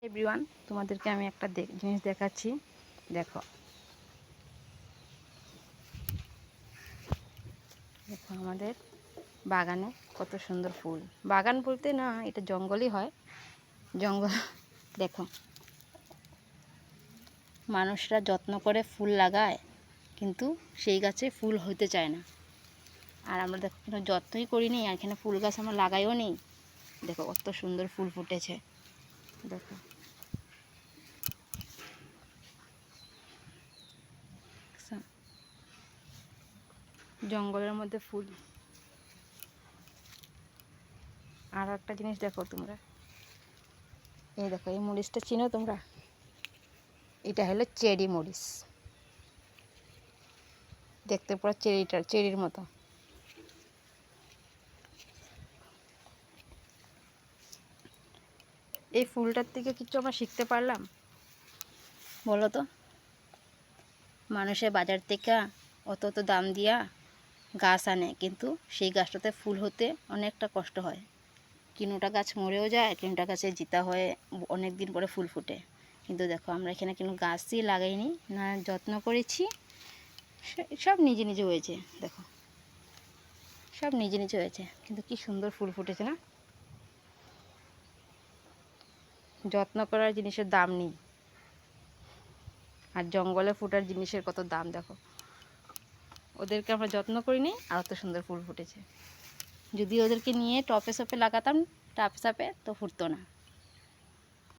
Everyone, তোমাদেরকে আমি একটা জিনিস দেখাচ্ছি। দেখো দেখো আমাদের বাগানে কত সুন্দর ফুল। বাগান বলতে না, এটা জঙ্গলই হয়, জঙ্গল। দেখো মানুষরা যত্ন করে ফুল লাগায়, কিন্তু সেই গাছে ফুল হতে চায় না। আর আমরা দেখো কোনো যত্নই করিনি, আর এখানে ফুল গাছ আমরা লাগাইও নেই। দেখো কত সুন্দর ফুল ফুটেছে। দেখো জঙ্গলের মধ্যে ফুল। আর একটা জিনিস দেখো তোমরা, এই দেখো এই মরিচটা চিনো তোমরা? এটা হলো চেরি মরিচ। দেখতে পুরো চেরির মতো। এই ফুলটার থেকে কিছু আমরা শিখতে পারলাম বলো তো? মানুষের বাজার থেকে অত দাম দিয়া গাছ আনে, কিন্তু সেই গাছটাতে ফুল হতে অনেকটা কষ্ট হয়। কিনুটা গাছ মরেও যায়, কিনুটা গাছে জিতা হয়ে অনেক দিন পরে ফুল ফুটে। কিন্তু দেখো আমরা এখানে কোনো গাছই লাগাইনি, না যত্ন করেছি, সব নিজে নিজে হয়েছে। দেখো সব নিজে নিজে হয়েছে, কিন্তু কি সুন্দর ফুল ফুটেছে না? যত্ন করার জিনিসের দাম নেই, আর জঙ্গলে ফুটার জিনিসের কত দাম। দেখো ওদেরকে আমরা যত্ন করিনি, আর অত সুন্দর ফুল ফুটেছে। যদি ওদেরকে নিয়ে টপে সপে লাগাতাম, টাপে সাপে, তো ফুটতো না।